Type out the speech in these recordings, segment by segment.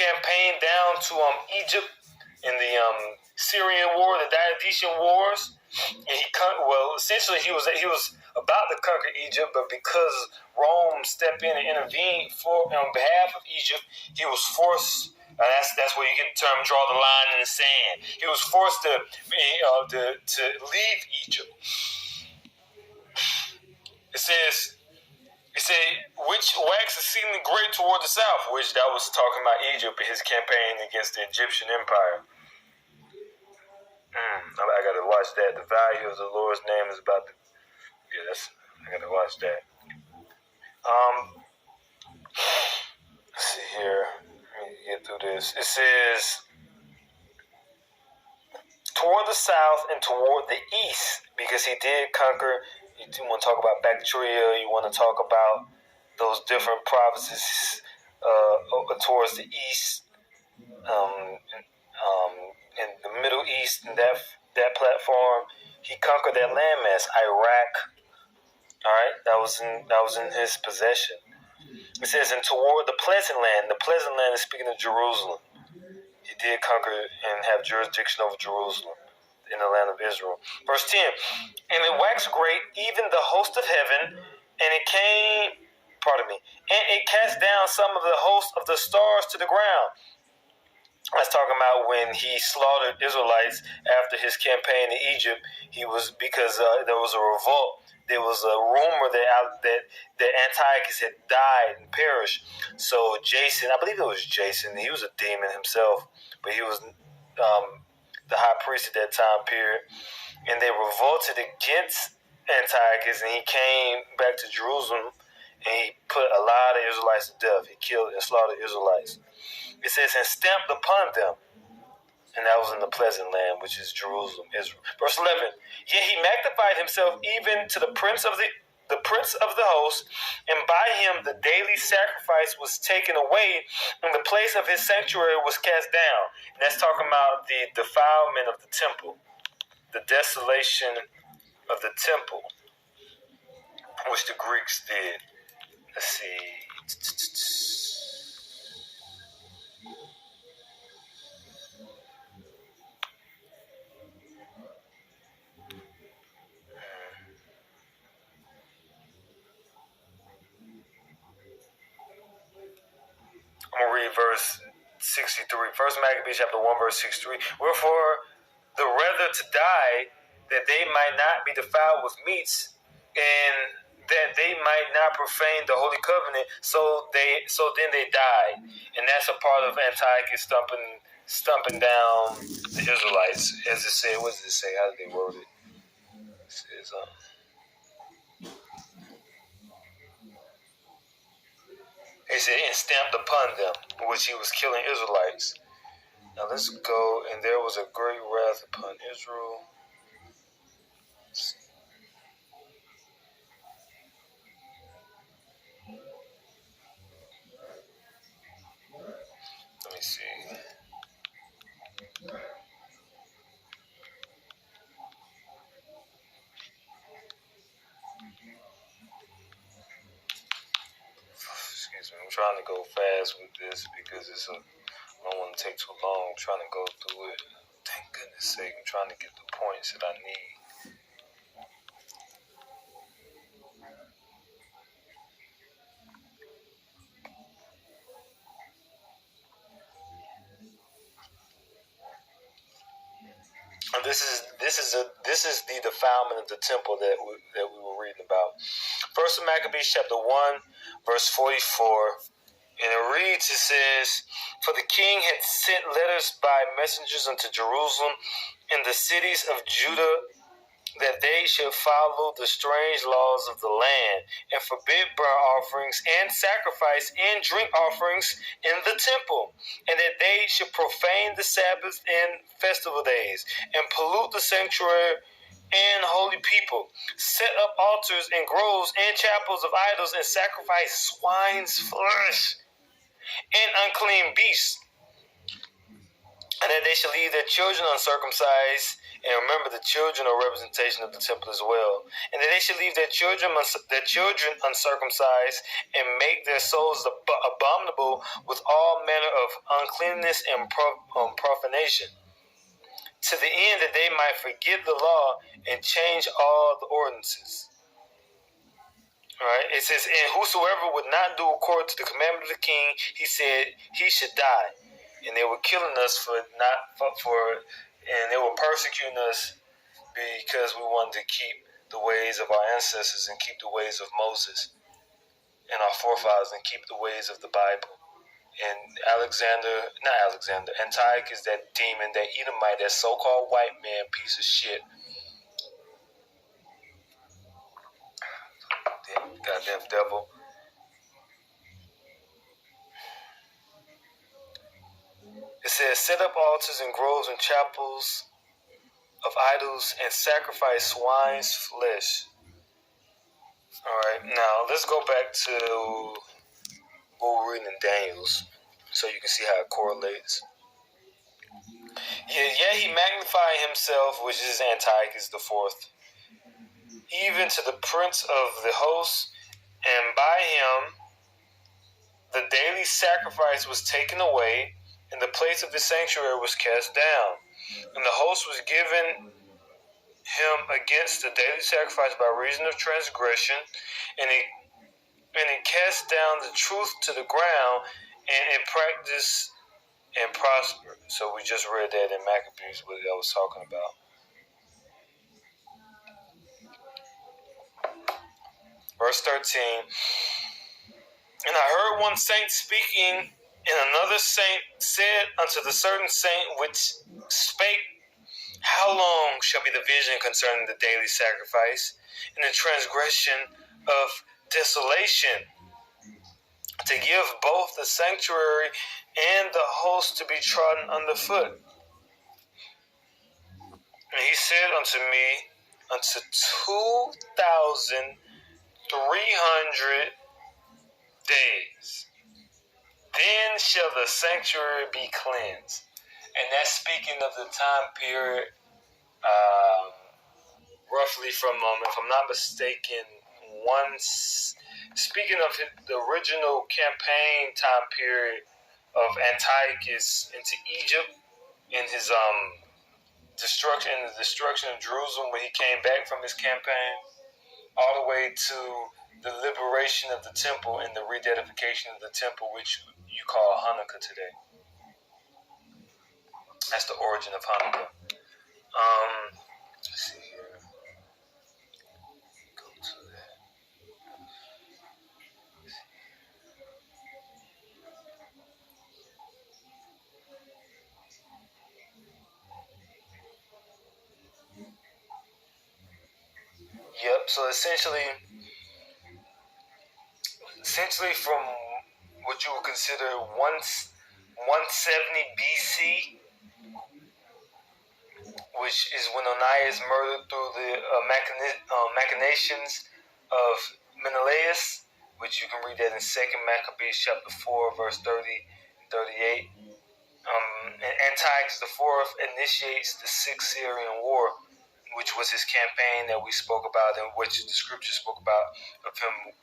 campaigned down to Egypt in the Syrian War, the Diocletian Wars, and essentially he was about to conquer Egypt, but because Rome stepped in and intervened on behalf of Egypt, he was forced. That's where you get the term "draw the line in the sand." He was forced to leave Egypt. It said, which waxed exceedingly great toward the south, which that was talking about Egypt and his campaign against the Egyptian Empire. I gotta watch that. The value of the Lord's name is about to. I gotta watch that. Let's see here. Let me get through this. It says, toward the south and toward the east, because he did conquer. You want to talk about Bactria. You want to talk about those different provinces towards the east, in the Middle East, and that platform. He conquered that landmass, Iraq. All right, that was in his possession. It says, and toward the pleasant land. The pleasant land is speaking of Jerusalem. He did conquer and have jurisdiction over Jerusalem in the land of Israel. Verse 10, and it waxed great, even the host of heaven, and it cast down some of the host of the stars to the ground. That's talking about when he slaughtered Israelites after his campaign in Egypt. Because there was a revolt. There was a rumor that Antiochus had died and perished. So Jason, I believe it was Jason, he was a demon himself, but he was the high priest at that time period, and they revolted against Antiochus, and he came back to Jerusalem, and he put a lot of Israelites to death. He killed and slaughtered Israelites. It says, and stamped upon them, and that was in the pleasant land, which is Jerusalem, Israel. Verse 11, yet he magnified himself even to the prince of the host, and by him the daily sacrifice was taken away, and the place of his sanctuary was cast down. And that's talking about the defilement of the temple, the desolation of the temple, which the Greeks did. Let's see. I'm going to read verse 63. First Maccabees chapter 1, verse 63. Wherefore, the rather to die, that they might not be defiled with meats, and that they might not profane the holy covenant, so then they died. And that's a part of Antiochus stumping down the Israelites. As it said, what does it say? How did they word it? It says, he said, and stamped upon them, which he was killing Israelites. Now let's go, and there was a great wrath upon Israel. Let me see. Excuse me, I'm trying to go fast with this because I don't want to take too long. I'm trying to go through it. Thank goodness sake, I'm trying to get the points that I need. And this is the defilement of the temple that we were reading about. First of Maccabees chapter 1, verse 44. And it reads, it says, for the king had sent letters by messengers unto Jerusalem and the cities of Judah, that they should follow the strange laws of the land, and forbid burnt offerings and sacrifice and drink offerings in the temple, and that they should profane the Sabbath and festival days, and pollute the sanctuary and holy people, set up altars and groves and chapels of idols, and sacrifice swine's flesh and unclean beasts, and that they shall leave their children uncircumcised. And remember, the children are a representation of the temple as well. And that they should leave their children uncircumcised, and make their souls abominable defile with all manner of uncleanness and profanation, to the end that they might forget the law and change all the ordinances. All right, it says, and whosoever would not do according to the commandment of the king, he said he should die. And they were killing us and they were persecuting us because we wanted to keep the ways of our ancestors and keep the ways of Moses and our forefathers and keep the ways of the Bible. And Antiochus, that demon, that Edomite, that so-called white man, piece of shit. Goddamn devil. It says, set up altars and groves and chapels of idols and sacrifice swine's flesh. Alright, now let's go back to what we're reading in Daniel's so you can see how it correlates. Yeah, he magnified himself, which is Antiochus the Fourth, even to the prince of the host, and by him the daily sacrifice was taken away, and the place of the sanctuary was cast down. And the host was given him against the daily sacrifice by reason of transgression, and it cast down the truth to the ground, and it practiced and prospered. So we just read that in Maccabees, what I was talking about. Verse 13. And I heard one saint speaking, and another saint said unto the certain saint which spake, how long shall be the vision concerning the daily sacrifice and the transgression of desolation, to give both the sanctuary and the host to be trodden underfoot? And he said unto me, unto 2,300 days, then shall the sanctuary be cleansed. And that's speaking of the time period, roughly from, if I'm not mistaken, speaking of the original campaign time period of Antiochus into Egypt, in his the destruction of Jerusalem when he came back from his campaign, all the way to the liberation of the temple and the rededication of the temple, which you call Hanukkah today. That's the origin of Hanukkah. Let's see here. Go to that. Yep. So essentially from what you would consider 170 BC, which is when Onias murdered through the machinations of Menelaus, which you can read that in 2 Maccabees chapter 4, verse 30 and 38. And Antiochus IV initiates the Sixth Syrian War, which was his campaign that we spoke about and which the scripture spoke about, of him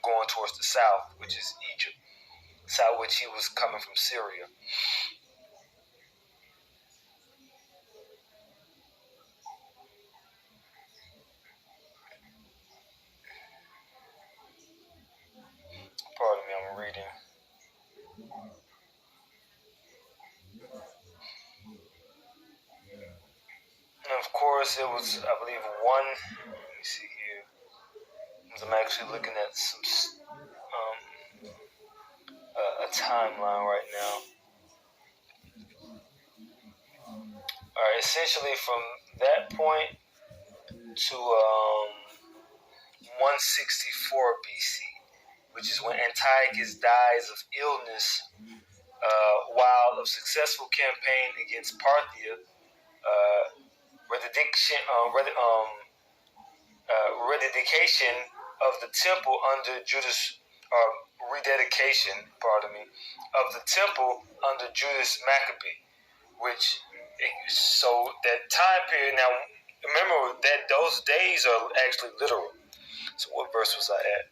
going towards the south, which is Egypt, south which he was coming from Syria. Pardon me, I'm reading. And of course, it was, I believe, let me see here. I'm actually looking at a timeline right now. Alright, essentially from that point to 164 BC, which is when Antiochus dies of illness while a successful campaign against Parthia, rededication of the temple under Judas, rededication, of the temple under Judas Maccabee, so that time period. Now, remember that those days are actually literal. So what verse was I at?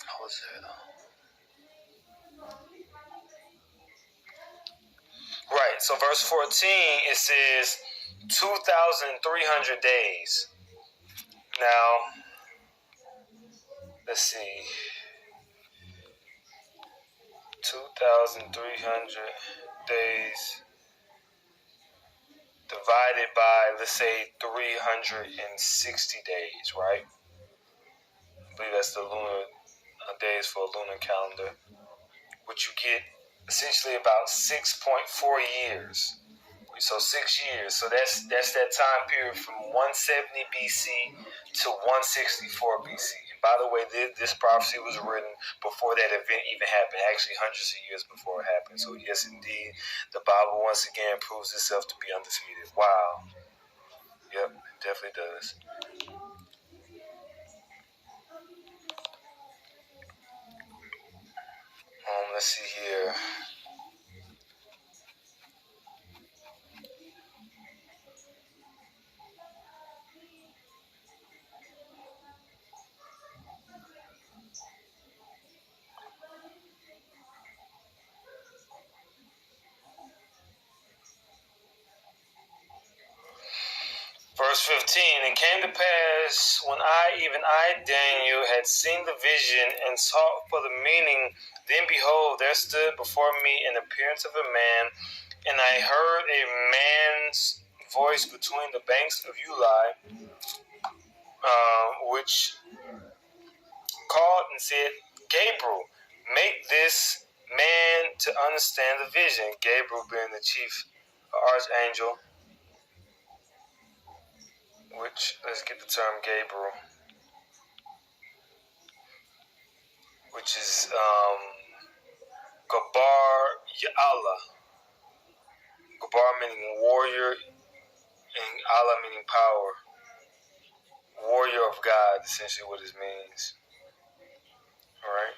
How was that? So verse 14, it says 2,300 days. Now, let's see. 2,300 days divided by, let's say, 360 days, right? I believe that's the lunar days for a lunar calendar, which you get essentially about 6.4 years. So 6 years. So that's that time period from 170 BC to 164 BC. And by the way, this prophecy was written before that event even happened, actually hundreds of years before it happened. So yes, indeed, the Bible once again proves itself to be undefeated. Wow. Yep, it definitely does. Let's see here. Verse 15, it came to pass when even I, Daniel, had seen the vision and sought for the meaning, then behold, there stood before me an appearance of a man, and I heard a man's voice between the banks of Ulai, which called and said, Gabriel, make this man to understand the vision. Gabriel being the chief archangel, which, let's get the term Gabriel, which is Gabar Ya'ala. Gabar meaning warrior, and Allah meaning power. Warrior of God, essentially what it means. Alright?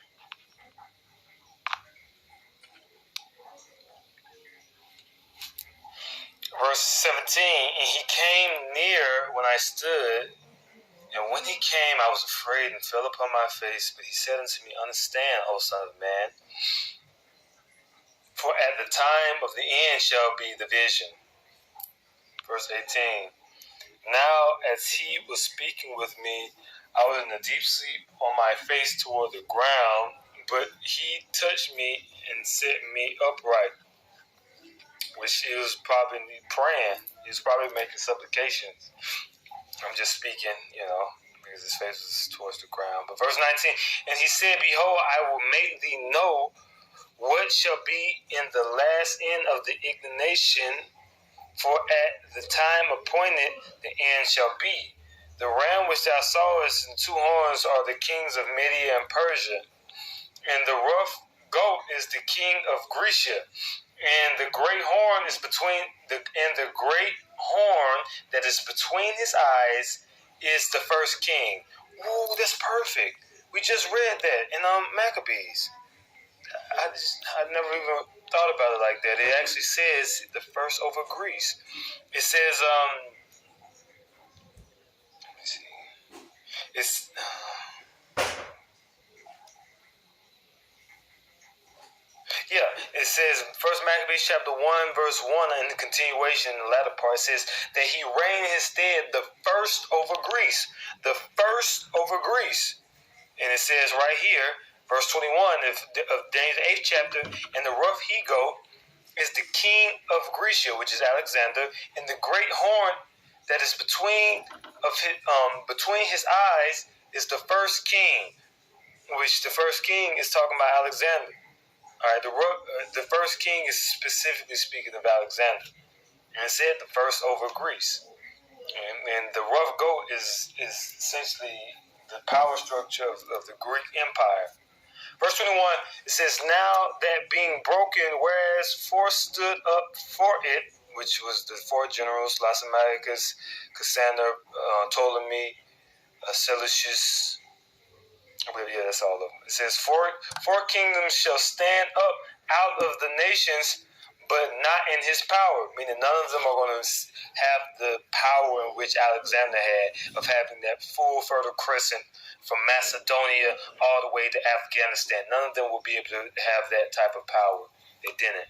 Verse 17, and he came near when I stood, and when he came, I was afraid and fell upon my face. But he said unto me, understand, O son of man, for at the time of the end shall be the vision. Verse 18, now as he was speaking with me, I was in a deep sleep on my face toward the ground, but he touched me and set me upright, which he was probably praying. He was probably making supplications. I'm just speaking, because his face was towards the ground. But verse 19, and he said, behold, I will make thee know what shall be in the last end of the indignation, for at the time appointed the end shall be. The ram which thou sawest and two horns are the kings of Media and Persia, and the rough goat is the king of Grecia, and the great horn is the great horn that is between his eyes is the first king. Ooh, that's perfect. We just read that in Maccabees. I never even thought about it like that. It actually says the first over Greece. It says let me see. It's it says First Maccabees chapter 1 verse 1 in the continuation in the latter part says that he reigned in his stead the first over Greece. The first over Greece. And it says right here, verse 21 of Daniel's 8th chapter, and the rough he-goat is the king of Grecia, which is Alexander, and the great horn that is between his eyes is the first king, which the first king is talking about Alexander. All right, the first king is specifically speaking of Alexander, and it said the first over Greece, and the rough goat is essentially the power structure of the Greek Empire. Verse 21, it says, now that being broken, whereas four stood up for it, which was the four generals, Lysimachus, Cassander, Ptolemy, Seleucus. That's all of them. It says, four kingdoms shall stand up out of the nations, but not in his power. Meaning none of them are going to have the power in which Alexander had of having that full fertile crescent from Macedonia all the way to Afghanistan. None of them will be able to have that type of power. They didn't.